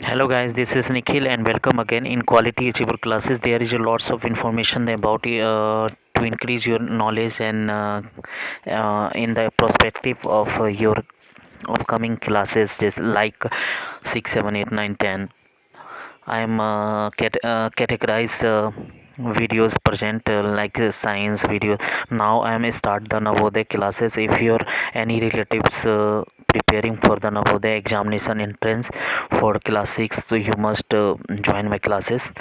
Hello guys, this is Nikhil and welcome again in Quality Achiever classes. There is a lots of information about to increase your knowledge and in the perspective of your upcoming classes just like 6, 7, 8, 9, 10. I am categorize videos present like science videos. Now I am start the Navodaya classes. If your any relatives preparing for the Navodaya examination entrance for class 6, so you must join my classes.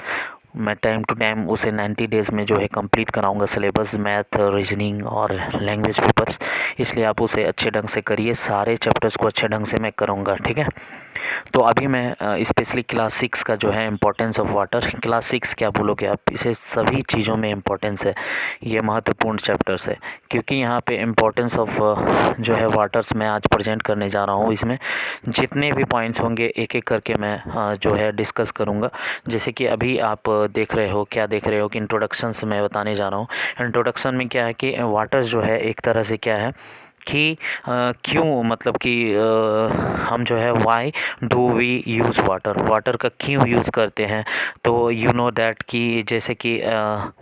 मैं time to time उसे 90 days में जो है complete कराऊंगा syllabus, math, reasoning और language papers. इसलिए आप उसे अच्छे ढंग से करिए, सारे चैप्टर्स को अच्छे ढंग से मैं करूंगा, ठीक है। तो अभी मैं स्पेशली क्लास 6 का जो है इम्पोर्टेंस ऑफ वाटर, क्लास 6 क्या बोलोगे आप, इसे सभी चीज़ों में इम्पोर्टेंस है, ये महत्वपूर्ण चैप्टर्स है क्योंकि यहाँ पे इम्पोर्टेंस ऑफ जो है वाटर्स मैं आज प्रेजेंट करने जा रहा हूँ। इसमें जितने भी पॉइंट्स होंगे एक एक करके मैं जो है डिस्कस करूँगा। जैसे कि अभी आप देख रहे हो, क्या देख रहे हो कि इंट्रोडक्शन से मैं बताने जा रहा हूँ। इंट्रोडक्शन में क्या है कि वाटर्स जो है एक तरह से क्या है कि क्यों, मतलब कि हम जो है why do we use water, water का क्यों यूज़ करते हैं। तो यू नो दैट कि जैसे कि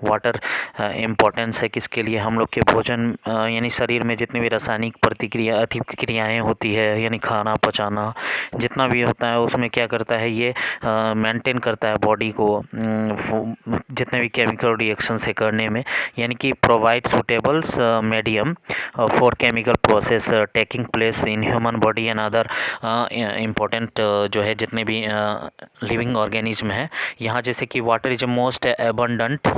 वाटर इम्पोर्टेंस है किसके लिए, हम लोग के भोजन यानी शरीर में जितनी भी रासायनिक प्रतिक्रिया अतिक्रियाएँ होती है, यानी खाना पचाना जितना भी होता है उसमें क्या करता है, ये मेंटेन करता है बॉडी को जितने भी केमिकल रिएक्शन से करने में, यानी कि provide suitables medium for chemical process taking place in human body and other important जो है जितने भी लिविंग ऑर्गेनिज्म है। यहाँ जैसे कि water is most abundant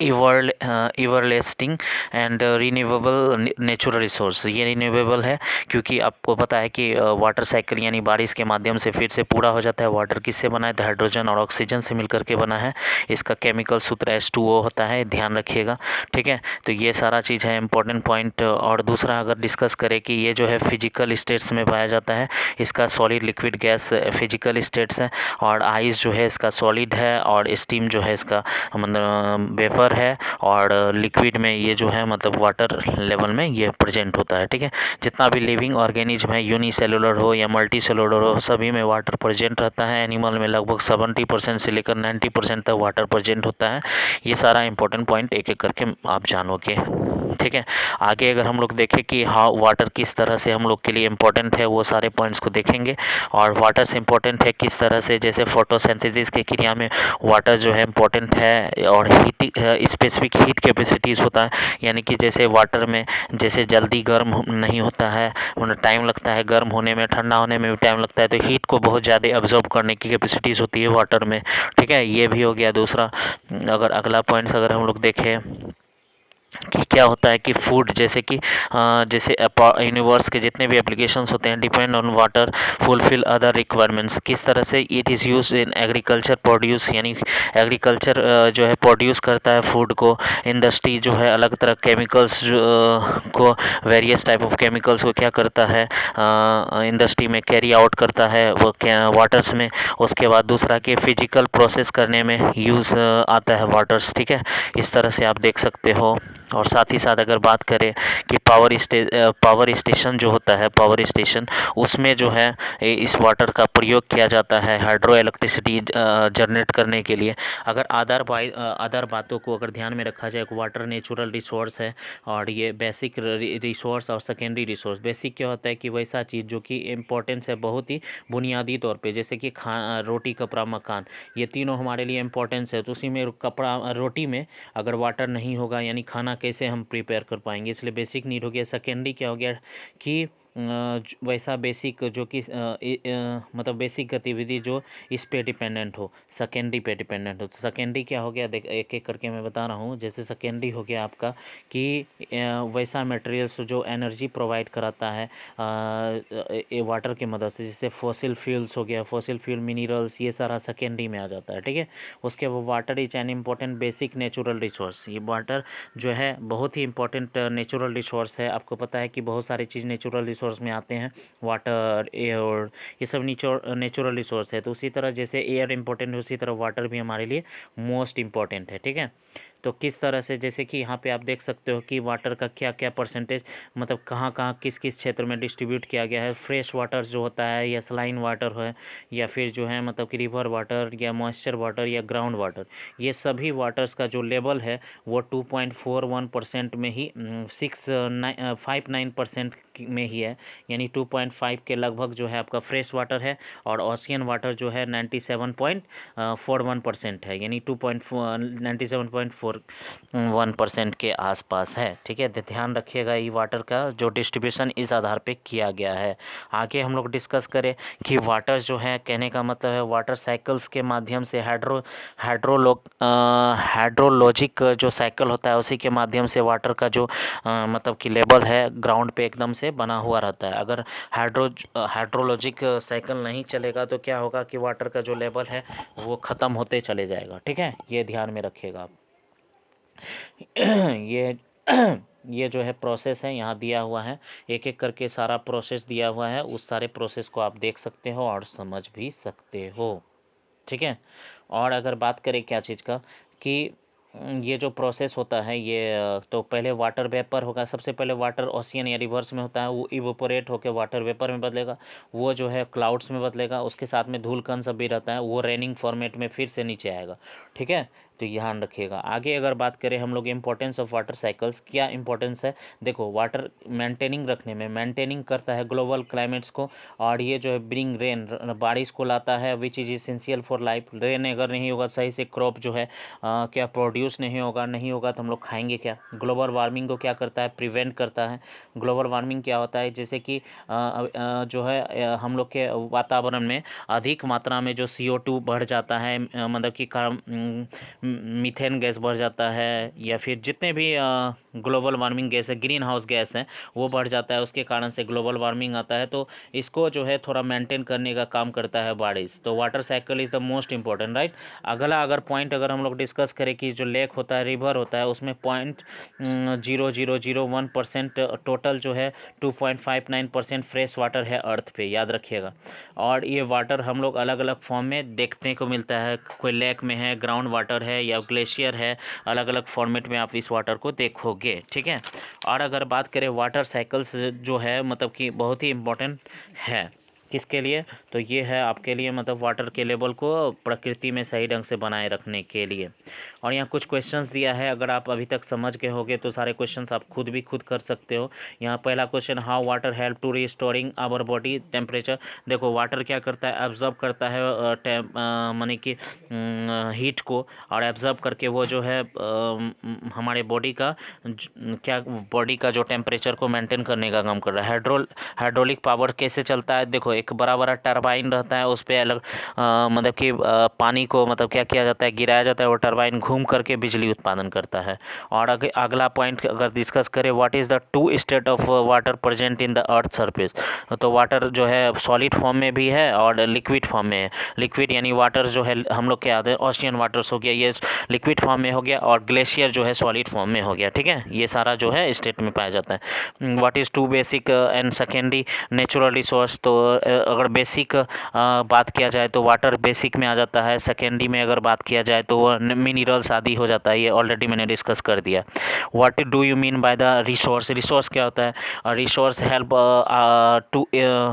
everlasting and renewable natural resource. ये रिन्यूएबल है क्योंकि आपको पता है कि वाटर साइकिल यानी बारिश के माध्यम से फिर से पूरा हो जाता है। वाटर किससे बना है, तो हाइड्रोजन और ऑक्सीजन से मिलकर के बना है। इसका केमिकल सूत्र H2O होता है, ध्यान रखिएगा, ठीक है। तो ये सारा चीज़ है इंपॉर्टेंट पॉइंट। और दूसरा अगर डिस्कस करें कि ये जो है फिजिकल स्टेट्स में पाया जाता है, इसका solid liquid gas physical states है, और आइस जो है इसका सॉलिड है, और स्टीम जो है इसका मतलब वेपर है, और लिक्विड में ये जो है मतलब वाटर लेवल में ये प्रेजेंट होता है, ठीक है। जितना भी लिविंग ऑर्गेनिज्म है, यूनिसेलुलर हो या मल्टी सेलुलर हो, सभी में वाटर प्रेजेंट रहता है। एनिमल में लगभग 70% से लेकर 90% तक वाटर प्रेजेंट होता है। ये सारा इंपॉर्टेंट पॉइंट एक एक करके आप जानोगे, ठीक है। आगे अगर हम लोग देखें कि हाँ वाटर किस तरह से हम लोग के लिए इम्पोर्टेंट है, वो सारे पॉइंट्स को देखेंगे। और वाटर से इम्पोर्टेंट है किस तरह से, जैसे फोटोसिंथेसिस की क्रिया में वाटर जो है इम्पोर्टेंट है, और हीट स्पेसिफिक हीट कैपेसिटीज़ होता है, यानी कि जैसे वाटर में जैसे जल्दी गर्म नहीं होता है, मतलब टाइम लगता है गर्म होने में, ठंडा होने में भी टाइम लगता है, तो हीट को बहुत ज़्यादा अब्जॉर्ब करने की कैपेसिटीज़ होती है वाटर में, ठीक है। ये भी हो गया दूसरा। अगर अगला पॉइंट्स अगर हम लोग देखें कि क्या होता है कि फूड, जैसे कि जैसे यूनिवर्स के जितने भी एप्लीकेशंस होते हैं depend on water fulfil other requirements. किस तरह से it is use in agriculture produce, यानी एग्रीकल्चर जो है प्रोड्यूस करता है फूड को। इंडस्ट्री जो है अलग तरह केमिकल्स को, वेरियस टाइप ऑफ केमिकल्स को क्या करता है इंडस्ट्री में कैरी आउट करता है वो क्या वाटर्स में। उसके बाद दूसरा कि फिजिकल प्रोसेस करने में यूज़ आता है वाटर्स, ठीक है। इस तरह से आप देख सकते हो। और साथ ही साथ अगर बात करें कि पावर स्टेशन जो होता है, पावर स्टेशन उसमें जो है इस वाटर का प्रयोग किया जाता है हाइड्रो इलेक्ट्रिसिटी जनरेट करने के लिए। अगर अदर बातों को अगर ध्यान में रखा जाए, वाटर नेचुरल रिसोर्स है, और ये बेसिक रिसोर्स और सेकेंडरी रिसोर्स। बेसिक क्या होता है कि वैसा चीज़ जो कि इम्पोर्टेंस है बहुत ही बुनियादी तौर पे, जैसे कि रोटी, कपड़ा, मकान, ये तीनों हमारे लिए इम्पोर्टेंस है। तो उसी में कपड़ा, रोटी में अगर वाटर नहीं होगा यानी खाना कैसे हम प्रिपेयर कर पाएंगे, इसलिए बेसिक नीड हो गया। सेकेंडरी क्या हो गया कि वैसा बेसिक जो कि मतलब बेसिक गतिविधि जो इस पे डिपेंडेंट हो, सेकेंडरी पे डिपेंडेंट हो। तो सेकेंडरी क्या हो गया, देख एक एक करके मैं बता रहा हूँ। जैसे सेकेंडरी हो गया आपका कि वैसा मटेरियल्स जो एनर्जी प्रोवाइड कराता है वाटर की मदद से, जैसे फॉसिल फ्यूल्स हो गया, फॉसिल फ्यूल मिनरल्स, ये सारा सेकेंडरी में आ जाता है, ठीक है। उसके बाद water is an important basic natural resource. ये वाटर जो है बहुत ही इंपॉर्टेंट नेचुरल रिसोर्स है। आपको पता है कि बहुत सारी चीज़ नेचुरल रिसोर्स रिसोर्स में आते हैं, वाटर, एयर, ये सब नेचुरल रिसोर्स है। तो उसी तरह जैसे एयर इम्पोर्टेंट है, उसी तरह वाटर भी हमारे लिए मोस्ट इम्पॉर्टेंट है, ठीक है। तो किस तरह से, जैसे कि यहाँ पे आप देख सकते हो कि वाटर का क्या क्या परसेंटेज, मतलब कहाँ कहाँ किस किस क्षेत्र में डिस्ट्रीब्यूट किया गया है। फ्रेश वाटर जो होता है, या सलाइन वाटर है, या फिर जो है मतलब कि रिवर वाटर, या मॉइस्चर वाटर, या ग्राउंड वाटर, ये सभी वाटर्स का जो लेवल है वो 2.41% में ही 59% में ही है, यानी 2.5 के लगभग जो है आपका फ्रेश वाटर है, और ओशियन वाटर जो है 97.41% है, यानी 97.41% के आसपास है, ठीक है। तो ध्यान रखिएगा, ये वाटर का जो डिस्ट्रीब्यूशन इस आधार पे किया गया है। आगे हम लोग डिस्कस करें कि वाटर जो है, कहने का मतलब है वाटर साइकिल्स के माध्यम से हाइड्रोलॉजिक जो साइकिल होता है उसी के माध्यम से वाटर का जो मतलब कि लेवल है ग्राउंड पे एकदम से बना हुआ रहता है। अगर हाइड्रोलॉजिक साइकिल नहीं चलेगा तो क्या होगा कि वाटर का जो लेवल है वो ख़त्म होते चले जाएगा, ठीक है। ये ध्यान में रखिएगा आप। ये ये जो है प्रोसेस है यहाँ दिया हुआ है, एक एक करके सारा प्रोसेस दिया हुआ है, उस सारे प्रोसेस को आप देख सकते हो और समझ भी सकते हो, ठीक है। और अगर बात करें क्या चीज़ का, कि ये जो प्रोसेस होता है ये तो पहले वाटर वेपर होगा, सबसे पहले वाटर ओशियन या रिवर्स में होता है, वो इवोपोरेट होकर वाटर वेपर में बदलेगा, वो जो है क्लाउड्स में बदलेगा, उसके साथ में धूल कण सब भी रहता है, वो रेनिंग फॉर्मेट में फिर से नीचे आएगा, ठीक है। तो ध्यान रखिएगा। आगे अगर बात करें हम लोग इम्पोर्टेंस ऑफ वाटर साइकिल्स, क्या इंपॉर्टेंस है, देखो वाटर मेंटेनिंग रखने में, मेंटेनिंग करता है ग्लोबल क्लाइमेट्स को, और ये जो है ब्रिंग रेन, बारिश को लाता है, which is essential for life. Rain अगर नहीं होगा सही से, क्रॉप जो है क्या प्रोड्यूस नहीं होगा तो हम लोग खाएंगे क्या। ग्लोबल वार्मिंग को क्या करता है, प्रिवेंट करता है। ग्लोबल वार्मिंग क्या होता है, जैसे कि जो है हम लोग के वातावरण में अधिक मात्रा में जो CO2 बढ़ जाता है, मतलब कि मीथेन गैस बढ़ जाता है, या फिर जितने भी ग्लोबल वार्मिंग गैस है, ग्रीन हाउस गैस है, वो बढ़ जाता है, उसके कारण से ग्लोबल वार्मिंग आता है। तो इसको जो है थोड़ा मेंटेन करने का काम करता है बारिश। तो water cycle is the most important, right. अगला अगर पॉइंट अगर हम लोग डिस्कस करें कि जो लेक होता है, रिवर होता है, उसमें 0.0001% टोटल जो है 2.59% फ्रेश वाटर है अर्थ पे, याद रखिएगा। और ये वाटर हम लोग अलग अलग फॉर्म में देखने को मिलता है, कोई लेक में है, ग्राउंड वाटर है, या ग्लेशियर है, अलग अलग फॉर्मेट में आप इस वाटर को देखोगे, ठीक है। और अगर बात करें वाटर साइकिल्स जो है मतलब कि बहुत ही इम्पोर्टेंट है, किसके लिए, तो ये है आपके लिए, मतलब वाटर के लेवल को प्रकृति में सही ढंग से बनाए रखने के लिए। और यहाँ कुछ क्वेश्चंस दिया है, अगर आप अभी तक समझ गए होगे तो सारे क्वेश्चंस आप खुद कर सकते हो। यहाँ पहला question, how water help to restoring our body temperature. देखो वाटर क्या करता है, एब्जॉर्ब करता है माने कि हीट को, और एब्जॉर्ब करके वो जो है हमारे बॉडी का जो टेम्परेचर को मेंटेन करने का काम कर रहा है। हाइड्रोलिक पावर कैसे चलता है, देखो एक बड़ा बड़ा टरबाइन रहता है, उस पर अलग मतलब कि पानी को मतलब क्या किया जाता है, गिराया जाता है, वो टरबाइन घूम करके बिजली उत्पादन करता है। और अगला पॉइंट अगर डिस्कस करें, what is the two state of water present in the earth surface. तो वाटर जो है सॉलिड फॉर्म में भी है और लिक्विड फॉर्म में है। लिक्विड यानी वाटर जो है हम लोग क्या आते हैं, ओशियन वाटर्स हो गया, ये लिक्विड फॉर्म में हो गया, और ग्लेशियर जो है सॉलिड फॉर्म में हो गया, ठीक है। ये सारा जो है स्टेट में पाया जाता है। What is two basic and secondary natural resource. तो अगर बेसिक बात किया जाए तो वाटर बेसिक में आ जाता है, सेकेंडरी में अगर बात किया जाए तो वो मिनरल्स आदि हो जाता है, ये ऑलरेडी मैंने डिस्कस कर दिया। What do you mean by the resource. Resource क्या होता है, रिसोर्स हेल्प टू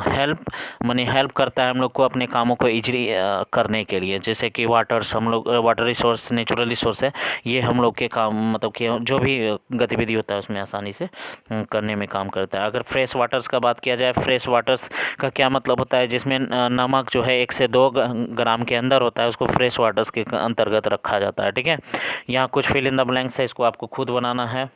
हेल्प माने हेल्प करता है हम लोग को अपने कामों को ईजिली करने के लिए। जैसे कि वाटर्स, हम लोग वाटर रिसोर्स नेचुरल रिसोर्स है, ये हम लोग के काम मतलब कि जो भी गतिविधि होता है उसमें आसानी से करने में काम करता है। अगर फ्रेश वाटर्स का बात किया जाए, फ्रेश वाटर्स का क्या मतलब होता है, जिसमें नमक जो है 1 से 2 ग्राम के अंदर होता है, उसको फ्रेश वाटर्स के अंतर्गत रखा जाता है, ठीक है। यहाँ कुछ फिल इन द ब्लैंक्स है, इसको आपको खुद बनाना है।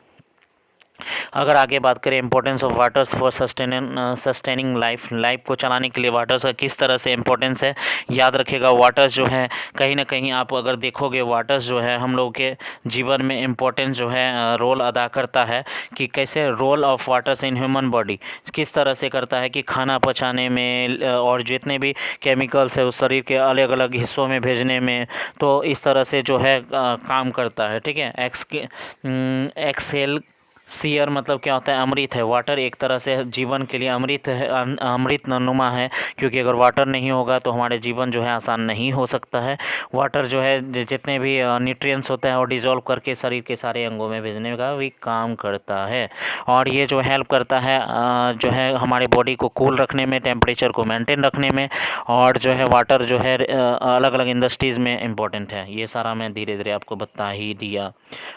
अगर आगे बात करें importance of waters for sustaining life को चलाने के लिए वाटर्स का किस तरह से इंपॉर्टेंस है, याद रखिएगा। वाटर्स जो है कहीं ना कहीं आप अगर देखोगे, वाटर्स जो है हम लोग के जीवन में इम्पोर्टेंस जो है रोल अदा करता है, कि कैसे role of waters in human body किस तरह से करता है कि खाना पचाने में और जितने भी केमिकल्स है उस शरीर के अलग अलग हिस्सों में भेजने में, तो इस तरह से जो है काम करता है, ठीक है। एक्सेल सीयर मतलब क्या होता है, अमृत है। वाटर एक तरह से जीवन के लिए अमृत है, अमृत नुमा है, क्योंकि अगर वाटर नहीं होगा तो हमारे जीवन जो है आसान नहीं हो सकता है। वाटर जो है जितने भी न्यूट्रिएंट्स होते हैं और डिज़ोल्व करके शरीर के सारे अंगों में भेजने का भी काम करता है। और ये जो हेल्प करता है जो है हमारे बॉडी को कूल रखने में, टेम्परेचर को मेंटेन रखने में। और जो है वाटर जो है अलग अलग इंडस्ट्रीज़ में इम्पोर्टेंट है। ये सारा मैं धीरे धीरे आपको बता ही दिया।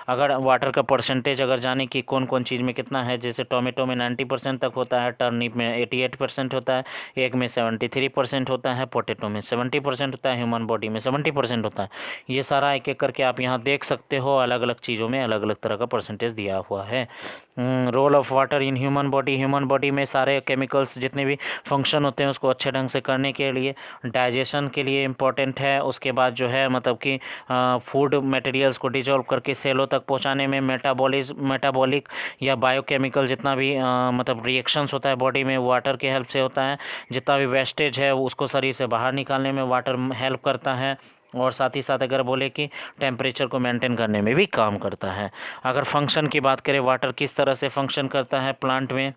अगर वाटर का परसेंटेज अगर जाने कि कौन कौन चीज़ में कितना है, जैसे टोमेटो में 90% तक होता है, टर्निप में 88% होता है, एग में 73% होता है, पोटैटो में 70% होता है, ह्यूमन बॉडी में 70% होता है। ये सारा एक एक करके आप यहाँ देख सकते हो, अलग अलग चीज़ों में अलग अलग तरह का परसेंटेज दिया हुआ है। Role of water in human body में सारे केमिकल्स जितने भी फंक्शन होते हैं उसको अच्छे ढंग से करने के लिए, डाइजेशन के लिए इम्पोर्टेंट है। उसके बाद जो है मतलब कि फूड मटेरियल्स को डिजोल्व करके सेलों तक पहुंचाने में, मेटाबॉलिक या बायोकेमिकल जितना भी मतलब रिएक्शंस होता है बॉडी में, वाटर के हेल्प से होता है। जितना भी वेस्टेज है उसको शरीर से बाहर निकालने में वाटर हेल्प करता है। और साथ ही साथ अगर बोले कि टेम्परेचर को मेंटेन करने में भी काम करता है। अगर फंक्शन की बात करें, वाटर किस तरह से फंक्शन करता है प्लांट में,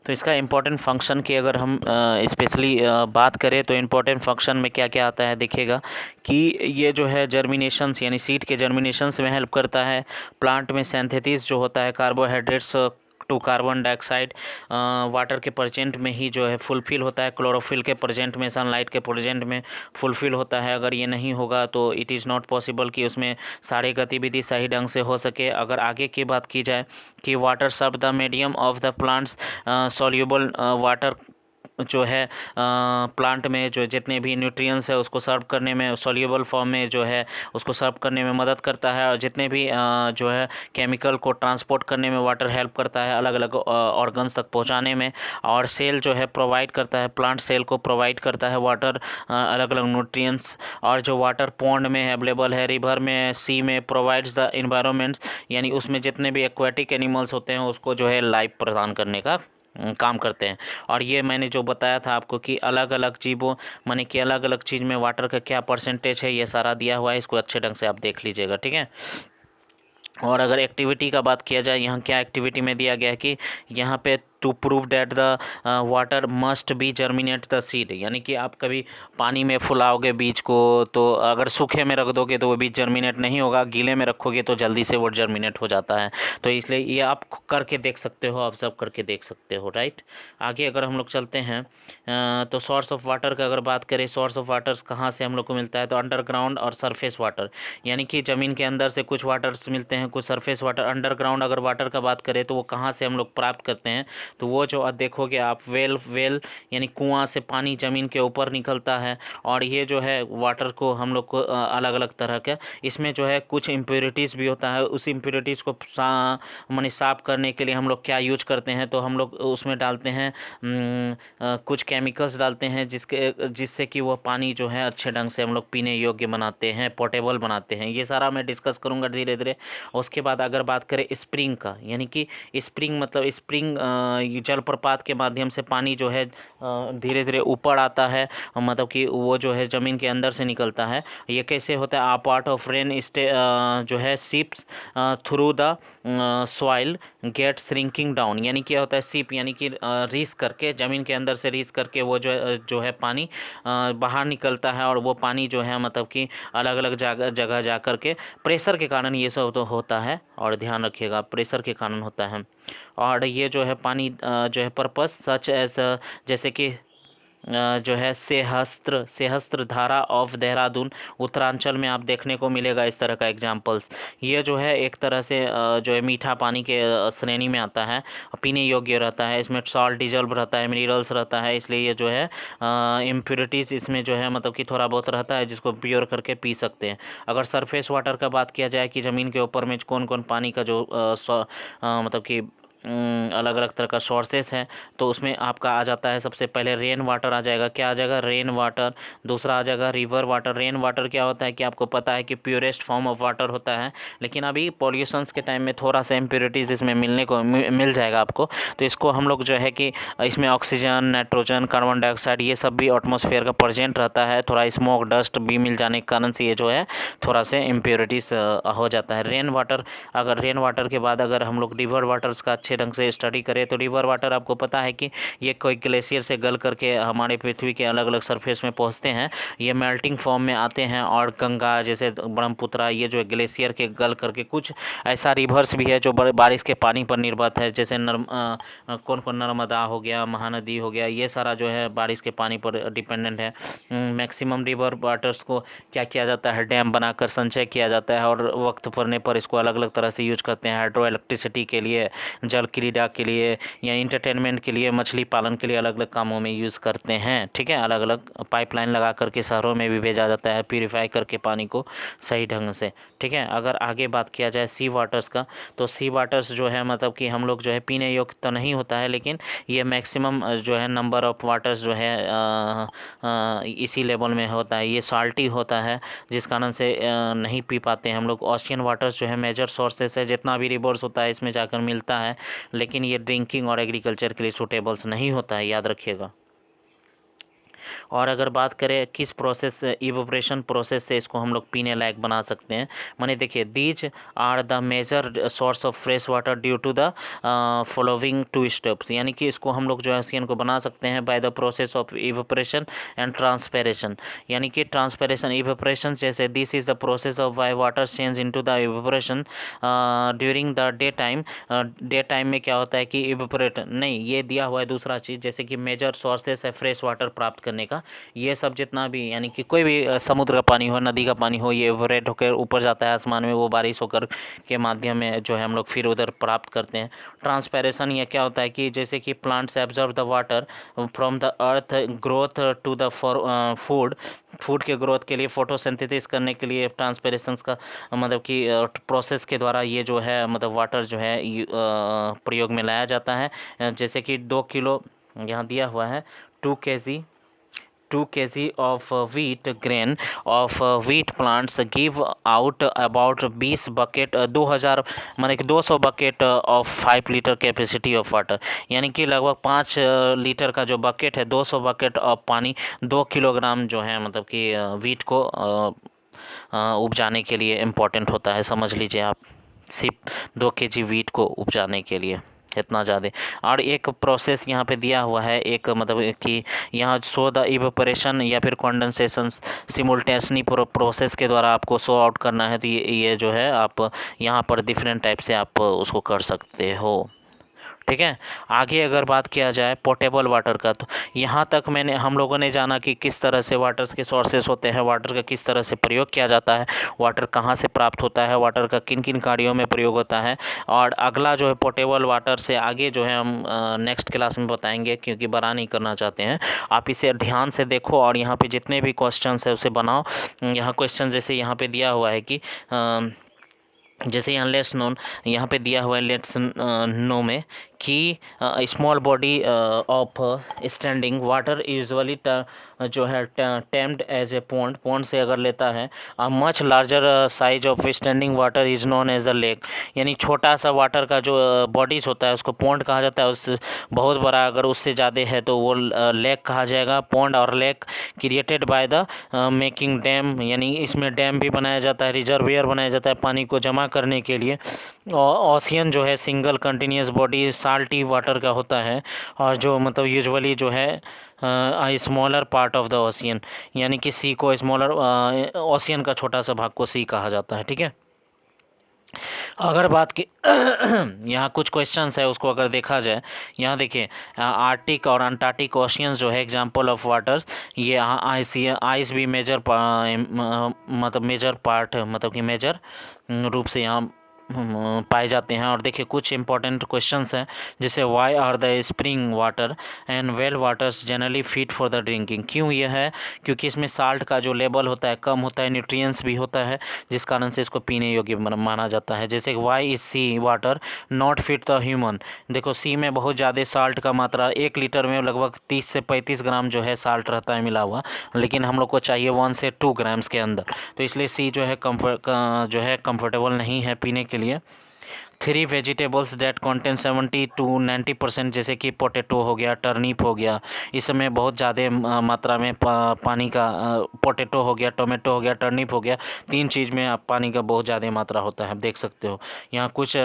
तो इसका इम्पोर्टेंट फंक्शन की अगर हम स्पेशली बात करें तो इम्पोर्टेंट फंक्शन में क्या क्या आता है देखिएगा कि ये जो है जर्मिनेशंस यानी सीड के जर्मिनेशंस में हेल्प करता है। प्लांट में सिंथेसिस जो होता है carbohydrates to carbon dioxide water के प्रेजेंट में ही जो है फुलफिल होता है। क्लोरोफिल के प्रेजेंट में, सनलाइट के प्रेजेंट में फुलफिल होता है। अगर ये नहीं होगा तो इट इज़ नॉट पॉसिबल कि उसमें सारी गतिविधि सही ढंग से हो सके। अगर आगे की बात की जाए कि water serve the medium of the plants, soluble water जो है प्लांट में जो जितने भी न्यूट्रिएंट्स है उसको सर्व करने में, सॉल्यूबल फॉर्म में जो है उसको सर्व करने में मदद करता है। और जितने भी जो है केमिकल को ट्रांसपोर्ट करने में वाटर हेल्प करता है, अलग अलग ऑर्गन्स तक पहुंचाने में। और सेल जो है प्रोवाइड करता है, प्लांट सेल को प्रोवाइड करता है वाटर, अलग अलग न्यूट्रिएंट्स। और जो वाटर पॉन्ड में अवेलेबल है, रिवर में, सी में, प्रोवाइड्स द इन्वायरमेंट्स, यानी उसमें जितने भी एक्वाटिक एनिमल्स होते हैं उसको जो है लाइफ प्रदान करने का काम करते हैं। और ये मैंने जो बताया था आपको कि अलग अलग जीवों माने कि अलग अलग चीज़ में वाटर का क्या परसेंटेज है, ये सारा दिया हुआ है। इसको अच्छे ढंग से आप देख लीजिएगा, ठीक है। और अगर एक्टिविटी का बात किया जाए, यहाँ क्या एक्टिविटी में दिया गया है कि यहाँ पे to prove that the water must be germinate the seed, यानी कि आप कभी पानी में फुलाओगे बीज को तो अगर सूखे में रख दोगे तो वो बीज जर्मिनेट नहीं होगा, गीले में रखोगे तो जल्दी से वो जर्मिनेट हो जाता है। तो इसलिए ये आप करके देख सकते हो, ऑब्जर्व करके देख सकते हो, राइट। आगे अगर हम लोग चलते हैं तो सोर्स ऑफ वाटर का अगर बात करें, सोर्स ऑफ वाटर्स कहाँ से हम लोग को मिलता है, तो अंडरग्राउंड और सरफेस वाटर, यानी कि ज़मीन के अंदर से कुछ वाटर्स मिलते हैं, कुछ सरफेस वाटर। अंडरग्राउंड अगर वाटर का बात करें तो वो कहाँ से हम लोग प्राप्त करते हैं, तो वो जो देखोगे आप वेल यानी कुआं से पानी ज़मीन के ऊपर निकलता है। और ये जो है वाटर को हम लोग को अलग अलग तरह के, इसमें जो है कुछ इम्प्योरिटीज़ भी होता है। उस इम्प्योरिटीज़ को माने साफ़ करने के लिए हम लोग क्या यूज करते हैं, तो हम लोग उसमें डालते हैं कुछ केमिकल्स डालते हैं जिससे कि वो पानी जो है अच्छे ढंग से हम लोग पीने योग्य बनाते हैं, पोर्टेबल बनाते हैं। ये सारा मैं डिस्कस करूँगा धीरे धीरे। उसके बाद अगर बात करें स्प्रिंग का, यानी कि स्प्रिंग मतलब स्प्रिंग जलप्रपात के माध्यम से पानी जो है धीरे धीरे ऊपर आता है, मतलब कि वो जो है ज़मीन के अंदर से निकलता है। ये कैसे होता है, आ पार्ट ऑफ रेन जो है seeps through the soil get shrinking down, यानी क्या होता है सीप, यानी कि रीस करके ज़मीन के अंदर से रीस करके वो जो है पानी बाहर निकलता है। और वो पानी जो है मतलब कि अलग अलग जगह जा कर के प्रेशर के कारण ये सब तो होता है, और ध्यान रखिएगा प्रेशर के कारण होता है। और ये जो है पानी जो है पर्पस सच एज जैसे कि जो है सेहस्त्र धारा ऑफ देहरादून, उत्तरांचल में आप देखने को मिलेगा इस तरह का एग्जाम्पल्स। ये जो है एक तरह से जो है मीठा पानी के श्रेणी में आता है, पीने योग्य रहता है। इसमें सॉल्ट डिजल्व रहता है, मिनरल्स रहता है, इसलिए ये जो है इम्प्योरिटीज़ इसमें जो है मतलब कि थोड़ा बहुत रहता है जिसको प्योर करके पी सकते हैं। अगर सरफेस वाटर का बात किया जाए कि ज़मीन के ऊपर में कौन कौन पानी का जो मतलब कि अलग अलग तरह का सोर्सेस हैं, तो उसमें आपका आ जाता है सबसे पहले रेन वाटर आ जाएगा। क्या आ जाएगा? Rain water. दूसरा आ जाएगा रिवर वाटर। रेन वाटर क्या होता है कि आपको पता है कि प्योरेस्ट फॉर्म ऑफ वाटर होता है, लेकिन अभी पॉल्यूशंस के टाइम में थोड़ा सा इम्प्योरिटीज़ इसमें मिल जाएगा आपको। तो इसको हम लोग जो है कि इसमें ऑक्सीजन, नाइट्रोजन, कार्बन डाइऑक्साइड ये सब भी एटमॉस्फेयर का प्रेजेंट रहता है। थोड़ा स्मोक डस्ट भी मिल जाने के कारण से ये जो है थोड़ा से इम्प्योरिटीज़ हो जाता है। रेन वाटर, अगर रेन वाटर के बाद अगर हम लोग रिवर वाटर्स का अच्छे ढंग से स्टडी करें तो रिवर वाटर आपको पता है कि ये कोई ग्लेशियर से गल करके हमारे पृथ्वी के अलग अलग सरफेस में पहुंचते हैं। ये मेल्टिंग फॉर्म में आते हैं, और गंगा जैसे ब्रह्मपुत्र ये जो ग्लेशियर के गल करके, कुछ ऐसा रिवर्स भी है जो बारिश के पानी पर निर्भर है, जैसे कौन कौन नर्मदा हो गया, महानदी हो गया, ये सारा जो है बारिश के पानी पर डिपेंडेंट है। मैक्सिमम रिवर वाटर्स को क्या किया जाता है? डैम बनाकर संचय किया जाता है, और वक्त पड़ने पर इसको अलग अलग तरह से यूज करते हैं। हाइड्रो इलेक्ट्रिसिटी के लिए, जल क्रीड़ा के लिए, या इंटरटेनमेंट के लिए, मछली पालन के लिए अलग अलग कामों में यूज़ करते हैं। ठीक है, अलग अलग पाइपलाइन लगा करके शहरों में भी भेजा जाता है, प्यूरिफाई करके पानी को सही ढंग से। ठीक है, अगर आगे बात किया जाए सी वाटर्स का, तो सी वाटर्स जो है मतलब कि हम लोग जो है पीने योग्य तो नहीं होता है, लेकिन ये मैक्सिमम जो है नंबर ऑफ वाटर्स जो है इसी लेवल में होता है। ये साल्टी होता है, जिस कारण से नहीं पी पाते हैं हम लोग। ओशियन वाटर्स जो है मेजर सोर्सेस है, जितना भी रिवर्स होता है इसमें जाकर मिलता है, लेकिन ये ड्रिंकिंग और एग्रीकल्चर के लिए सूटेबल्स नहीं होता है, याद रखिएगा। और अगर बात करें किस प्रोसेस, इवोपरेशन प्रोसेस से इसको हम लोग पीने लायक बना सकते हैं, माने देखिए, these are the major source of fresh water due to the following two steps, यानी कि इसको हम लोग जो है ओशियन को बना सकते हैं by the process of evaporation and transpiration. यानी कि ट्रांसपेरेशन, इवोपरेशन जैसे this is the process of Y water change into the evaporation during the day time. Day time में क्या होता है कि इवोपरेट नहीं, ये दिया हुआ है दूसरा चीज़, जैसे कि मेजर सोर्सेस है फ्रेश वाटर प्राप्त करने का, ये सब जितना भी, यानी कि कोई भी समुद्र का पानी हो, नदी का पानी हो, ये इवोपरेट होकर ऊपर जाता है आसमान में, वो बारिश होकर के माध्यम में जो है हम लोग फिर उधर प्राप्त करते हैं। ट्रांसपेरेशन ये क्या होता है कि जैसे कि plants absorb the water from the earth growth to the food के ग्रोथ के लिए, फोटोसिंथेसिस करने के लिए ट्रांसपेरेशन का मतलब कि प्रोसेस के द्वारा ये जो है मतलब वाटर जो है प्रयोग में लाया जाता है। जैसे कि 2 किलो यहाँ दिया हुआ है, 2 kg of wheat grain of wheat plants give out about 20 bucket 2000 माने कि 200 bucket of 5 litre capacity of water, यानी कि लगभग 5 लीटर का जो बकेट है, 200 बकेट ऑफ पानी 2 किलोग्राम जो है मतलब कि वीट को उपजाने के लिए इम्पोर्टेंट होता है। समझ लीजिए आप, सिर्फ 2 kg वीट को उपजाने के लिए इतना ज़्यादा। और एक प्रोसेस यहाँ पे दिया हुआ है, एक मतलब कि यहाँ शो द इवेपोरेशन या फिर कंडेंसेशन सिमुल्टेनियसली प्रोसेस के द्वारा आपको शो आउट करना है, तो ये जो है आप यहाँ पर डिफरेंट टाइप से आप उसको कर सकते हो। ठीक है, आगे अगर बात किया जाए पोर्टेबल वाटर का, तो यहाँ तक हम लोगों ने जाना कि किस तरह से वाटर्स के सोर्सेस होते हैं, वाटर का किस तरह से प्रयोग किया जाता है, वाटर कहाँ से प्राप्त होता है, वाटर का किन किन कार्यों में प्रयोग होता है। और अगला जो है पोर्टेबल वाटर से आगे जो है हम नेक्स्ट क्लास में बताएंगे, क्योंकि बड़ा नहीं करना चाहते हैं। आप इसे ध्यान से देखो और यहाँ पर जितने भी क्वेश्चन है उसे बनाओ। यहाँ क्वेश्चन जैसे यहाँ पर दिया हुआ है कि जैसे यहाँ लेट्स नोन यहाँ पे दिया हुआ है, लेट्स नो में कि small body of standing water usually जो है टेम्ड एज ए पॉन्ड से अगर लेता है, much larger size of standing water is known as a lake, यानी छोटा सा वाटर का जो बॉडीज होता है उसको पॉन्ड कहा जाता है। उस बहुत बड़ा अगर उससे ज़्यादा है तो वो लेक कहा जाएगा। पॉन्ड और lake created by the making dam, यानी इसमें डैम भी बनाया जाता है, रिजर्वियर बनाया जाता है पानी को जमा करने के लिए। ओशियन जो है single continuous body salty water का होता है, और जो मतलब यूजुअली जो है smaller part of the ocean, यानी कि सी को स्मॉलर ओशियन का छोटा सा भाग को सी कहा जाता है। ठीक है, अगर बात की यहाँ कुछ क्वेश्चंस है उसको अगर देखा जाए, यहाँ देखिए आर्टिक और अंटार्कटिक ओशियंस जो है एग्जांपल ऑफ वाटर्स, ये आइस भी मेजर मतलब मेजर पार्ट मतलब कि मेजर रूप से यहाँ पाए जाते हैं। और देखिए कुछ इंपॉर्टेंट क्वेश्चंस हैं, जैसे why are the spring water and well waters generally fit for the drinking. क्यों यह है? क्योंकि इसमें साल्ट का जो लेवल होता है कम होता है, न्यूट्रिएंट्स भी होता है, जिस कारण से इसको पीने योग्य माना जाता है। जैसे why is sea water not fit the human. देखो सी में बहुत ज़्यादा साल्ट का मात्रा, 1 लीटर में लगभग 30 से 35 ग्राम जो है साल्ट रहता है मिला हुआ, लेकिन हम लोग को चाहिए 1 से 2 ग्राम्स के अंदर। तो इसलिए सी जो है कंफर्टेबल नहीं है पीने के लिए। 3 वेजिटेबल्स डेट कंटेन 70 to 90%, जैसे कि पोटैटो हो गया, टर्निप हो गया, इस समय बहुत ज़्यादा मात्रा में पानी का, पोटैटो हो गया, टोमेटो हो गया, टर्निप हो गया, 3 चीज़ में पानी का बहुत ज़्यादा मात्रा होता है। आप देख सकते हो यहाँ कुछ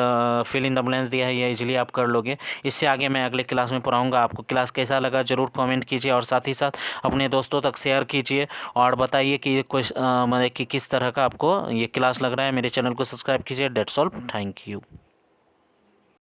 फिल इन द ब्लैंक्स दिया है, ये इजीली आप कर लोगे। इससे आगे मैं अगले क्लास में पढ़ाऊँगा। आपको क्लास कैसा लगा ज़रूर कॉमेंट कीजिए, और साथ ही साथ अपने दोस्तों तक शेयर कीजिए, और बताइए कि कुछ मतलब कि किस तरह का आपको ये क्लास लग रहा है। मेरे चैनल को सब्सक्राइब कीजिए। That's all, thank you.